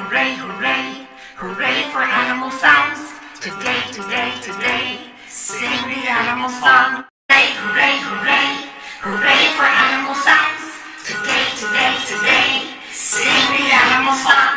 hooray, hooray, hooray for animal sounds. Today, today, today, sing the animal song. Hooray, hooray, hooray, hooray for animal sounds. Today, today, today, sing the animal song.